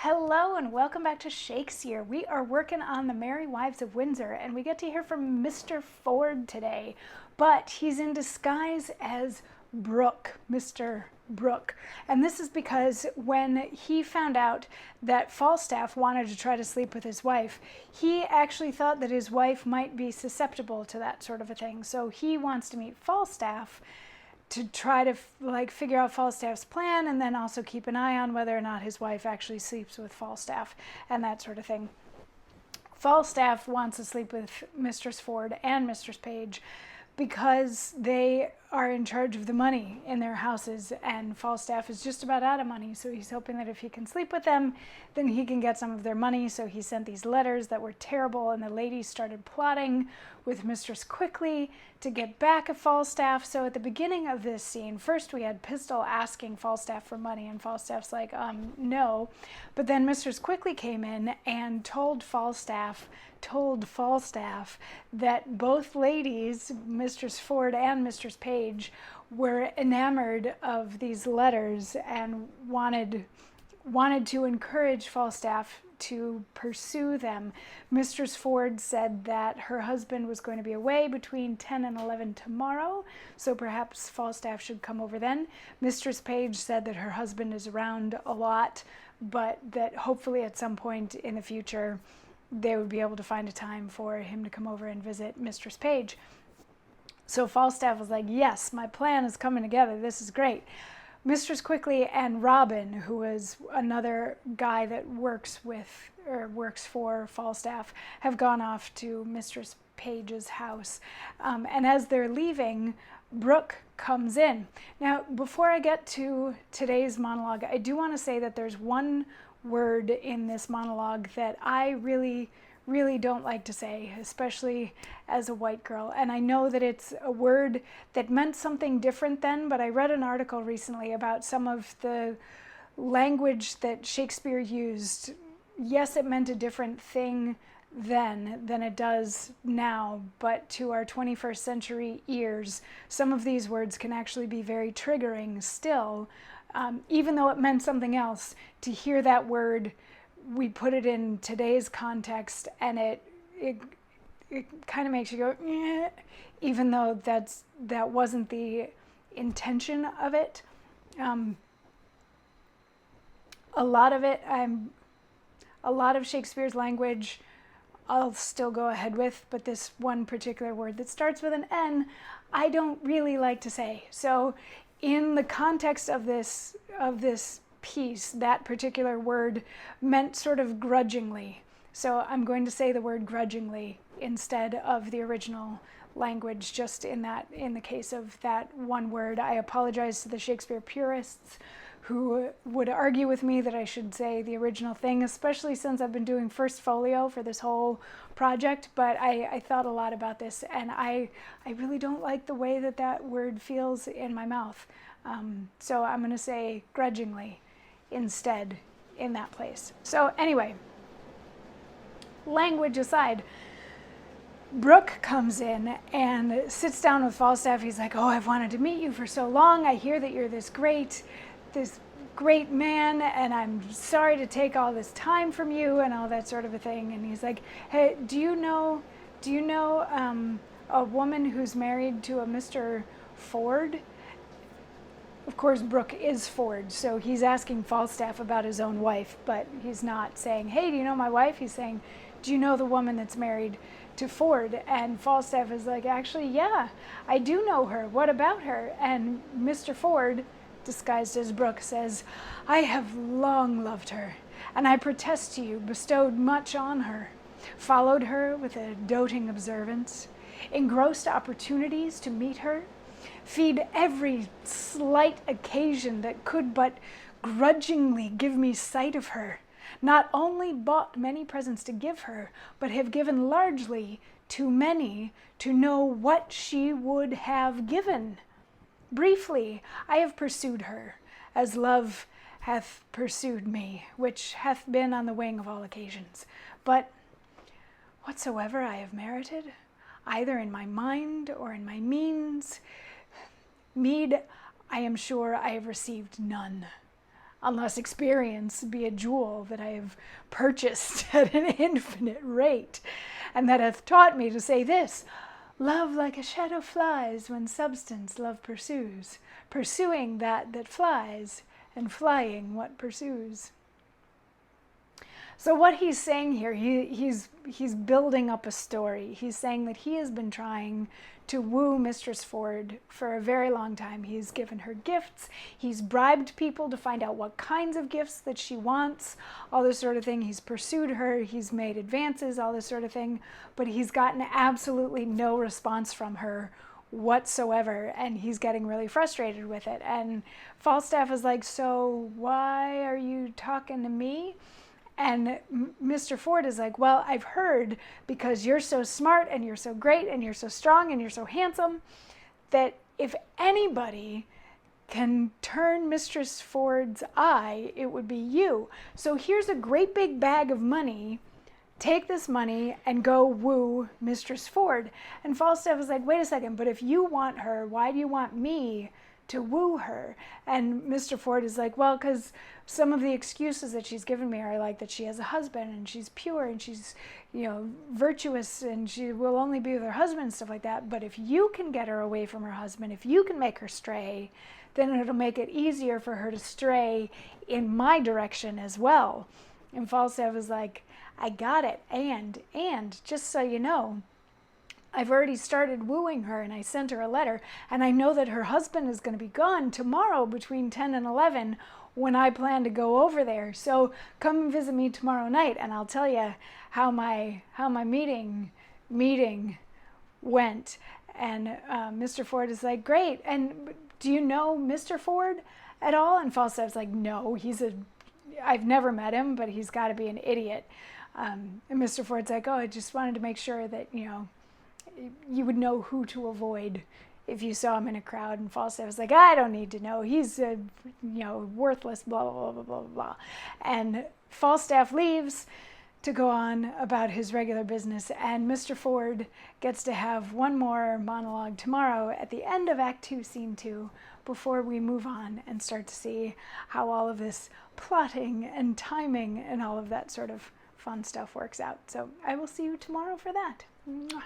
Hello and welcome back to Shakesyear. We are working on the Merry Wives of Windsor and we get to hear from Mr. Ford today, but he's in disguise as Brooke, Mr. Brooke. And this is because when he found out that Falstaff wanted to try to sleep with his wife, he actually thought that his wife might be susceptible to that sort of a thing. So he wants to meet Falstaff to try to figure out Falstaff's plan and then also keep an eye on whether or not his wife actually sleeps with Falstaff and that sort of thing. Falstaff wants to sleep with Mistress Ford and Mistress Page because they are in charge of the money in their houses, and Falstaff is just about out of money, so he's hoping that if he can sleep with them, then he can get some of their money. So he sent these letters that were terrible, and the ladies started plotting with Mistress Quickly to get back at Falstaff. So at the beginning of this scene, first we had Pistol asking Falstaff for money, and Falstaff's like, no. But then Mistress Quickly came in and told Falstaff that both ladies, Mistress Ford and Mistress Page, were enamored of these letters and wanted to encourage Falstaff to pursue them. Mistress Ford said that her husband was going to be away between 10 and 11 tomorrow, so perhaps Falstaff should come over then. Mistress Page said that her husband is around a lot, but that hopefully at some point in the future they would be able to find a time for him to come over and visit Mistress Page. So Falstaff was like, yes, my plan is coming together. This is great. Mistress Quickly and Robin, who is another guy that works for Falstaff, have gone off to Mistress Page's house. And as they're leaving, Brooke comes in. Now, before I get to today's monologue, I do want to say that there's one word in this monologue that I really don't like to say, especially as a white girl. And I know that it's a word that meant something different then, but I read an article recently about some of the language that Shakespeare used. Yes, it meant a different thing then than it does now, but to our 21st century ears, some of these words can actually be very triggering still. Even though it meant something else, to hear that word, we put it in today's context, and it kind of makes you go, eh, even though that wasn't the intention of it. A lot of Shakespeare's language I'll still go ahead with, but this one particular word that starts with an N, I don't really like to say. So in the context of this piece, that particular word meant sort of grudgingly. So I'm going to say the word grudgingly instead of the original language, just in the case of that one word. I apologize to the Shakespeare purists who would argue with me that I should say the original thing, especially since I've been doing first folio for this whole project, but I thought a lot about this, and I really don't like the way that word feels in my mouth. So I'm going to say grudgingly instead in that place. So anyway, language aside, Brooke comes in and sits down with Falstaff. He's like, oh, I've wanted to meet you for so long. I hear that you're this great man, and I'm sorry to take all this time from you and all that sort of a thing. And he's like, hey, do you know a woman who's married to a Mr. Ford? Of course, Brooke is Ford, so he's asking Falstaff about his own wife, but he's not saying, hey, do you know my wife? He's saying, do you know the woman that's married to Ford? And Falstaff is like, actually, yeah, I do know her. What about her? And Mr. Ford, disguised as Brooke, says, I have long loved her, and I protest to you, bestowed much on her, followed her with a doting observance, engrossed opportunities to meet her, feed every slight occasion that could but grudgingly give me sight of her, not only bought many presents to give her, but have given largely to many to know what she would have given. Briefly, I have pursued her, as love hath pursued me, which hath been on the wing of all occasions. But whatsoever I have merited, either in my mind or in my meed, I am sure I have received none. unless experience be a jewel that I have purchased at an infinite rate, and that hath taught me to say this: love like a shadow flies when substance love pursues, pursuing that flies, and flying what pursues. So what he's saying here, he's building up a story. He's saying that he has been trying to woo Mistress Ford for a very long time. He's given her gifts. He's bribed people to find out what kinds of gifts that she wants, all this sort of thing. He's pursued her. He's made advances, all this sort of thing. But he's gotten absolutely no response from her whatsoever, and he's getting really frustrated with it. And Falstaff is like, so why are you talking to me? And Mr. Ford is like, well, I've heard, because you're so smart and you're so great and you're so strong and you're so handsome, that if anybody can turn Mistress Ford's eye, it would be you. So here's a great big bag of money. Take this money and go woo Mistress Ford. And Falstaff is like, wait a second, but if you want her, why do you want me to woo her? And Mr. Ford is like, well, because some of the excuses that she's given me are like that she has a husband and she's pure and she's, virtuous and she will only be with her husband and stuff like that. But if you can get her away from her husband, if you can make her stray, then it'll make it easier for her to stray in my direction as well. And Falstaff is like, I got it. And just so you know, I've already started wooing her, and I sent her a letter, and I know that her husband is going to be gone tomorrow between 10 and 11 when I plan to go over there. So come and visit me tomorrow night, and I'll tell you how my meeting went. And Mr. Ford is like, great. And do you know Mr. Ford at all? And Falstaff's like, no, I've never met him, but he's got to be an idiot. And Mr. Ford's like, oh, I just wanted to make sure that, you would know who to avoid if you saw him in a crowd. And Falstaff was like, I don't need to know. He's, worthless, blah, blah, blah, blah, blah. And Falstaff leaves to go on about his regular business. And Mr. Ford gets to have one more monologue tomorrow at the end of Act 2, Scene 2, before we move on and start to see how all of this plotting and timing and all of that sort of fun stuff works out. So I will see you tomorrow for that. Mwah.